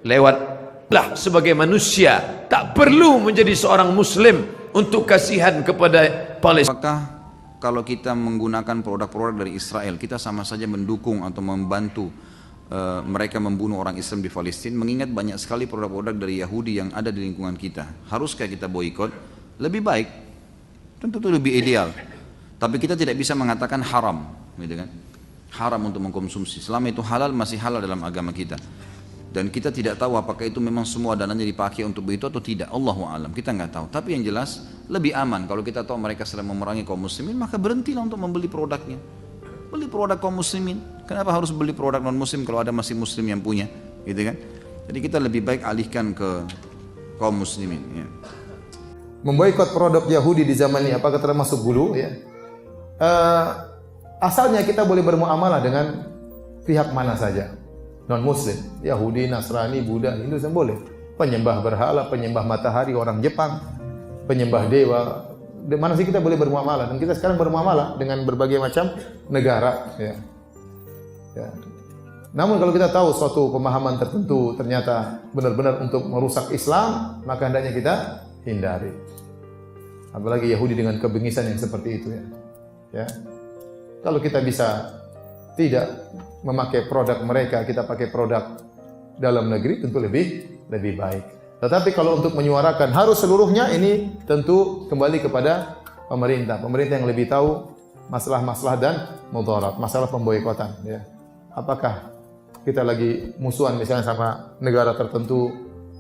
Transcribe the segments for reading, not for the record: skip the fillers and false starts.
Lewatlah sebagai manusia, tak perlu menjadi seorang muslim untuk kasihan kepada Palestina. Apakah kalau kita menggunakan produk-produk dari Israel, kita sama saja mendukung atau membantu mereka membunuh orang Islam di Palestina? Mengingat banyak sekali produk-produk dari Yahudi yang ada di lingkungan kita. Haruskah kita boikot? Lebih baik, tentu itu lebih ideal. Tapi kita tidak bisa mengatakan haram, gitu kan? Haram untuk mengkonsumsi. Selama itu halal, masih halal dalam agama kita. Dan kita tidak tahu apakah itu memang semua dananya dipakai untuk begitu atau tidak. Allahu a'lam, kita nggak tahu. Tapi yang jelas lebih aman kalau kita tahu mereka sedang memerangi kaum muslimin, maka berhentilah untuk membeli produknya. Beli produk kaum muslimin. Kenapa harus beli produk non muslim kalau ada masih muslim yang punya, gitu kan? Jadi kita lebih baik alihkan ke kaum muslimin. Ya. Memboikot produk Yahudi di zaman ini apakah termasuk gulu? Ya. Asalnya kita boleh bermuamalah dengan pihak mana saja. Non-muslim, Yahudi, Nasrani, Buddha, Hindu, semua boleh. Penyembah berhala, penyembah matahari, orang Jepang, penyembah dewa. Di mana sih kita boleh bermuamalah? Dan kita sekarang bermuamalah dengan berbagai macam negara. Ya. Ya. Namun kalau kita tahu suatu pemahaman tertentu ternyata benar-benar untuk merusak Islam, maka hendaknya kita hindari. Apalagi Yahudi dengan kebengisan yang seperti itu. Ya. Kalau kita bisa tidak memakai produk mereka, kita pakai produk dalam negeri, tentu lebih baik. Tetapi kalau untuk menyuarakan harus seluruhnya, ini tentu kembali kepada pemerintah. Pemerintah yang lebih tahu masalah-masalah dan mudarat, masalah pemboikotan. Ya. Apakah kita lagi musuhan misalnya sama negara tertentu,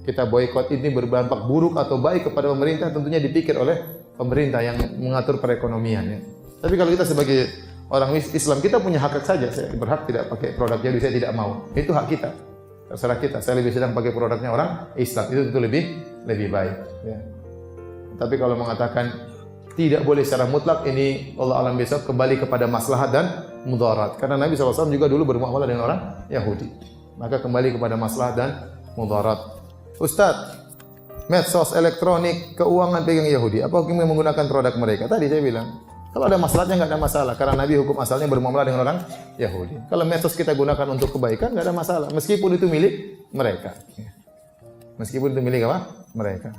kita boikot ini berdampak buruk atau baik kepada pemerintah, tentunya dipikir oleh pemerintah yang mengatur perekonomian. Ya. Tapi kalau kita sebagai orang Islam, kita punya hak saja. Saya berhak tidak pakai produk Yahudi, saya tidak mau. Itu hak kita. Terserah kita. Saya lebih sedang pakai produknya orang Islam. Itu lebih baik. Ya. Tapi kalau mengatakan tidak boleh secara mutlak, ini Allah alam besok kembali kepada maslahat dan mudarat. Karena Nabi SAW juga dulu bermuamalah dengan orang Yahudi. Maka kembali kepada maslahat dan mudarat. Ustaz, medsos, elektronik, keuangan pegang Yahudi. Apa hukumnya menggunakan produk mereka? Tadi saya bilang, kalau ada masalahnya nggak ada masalah, karena Nabi hukum asalnya bermuamalah dengan orang Yahudi. Kalau medsos kita gunakan untuk kebaikan nggak ada masalah, meskipun itu milik mereka. Meskipun itu milik apa? Mereka.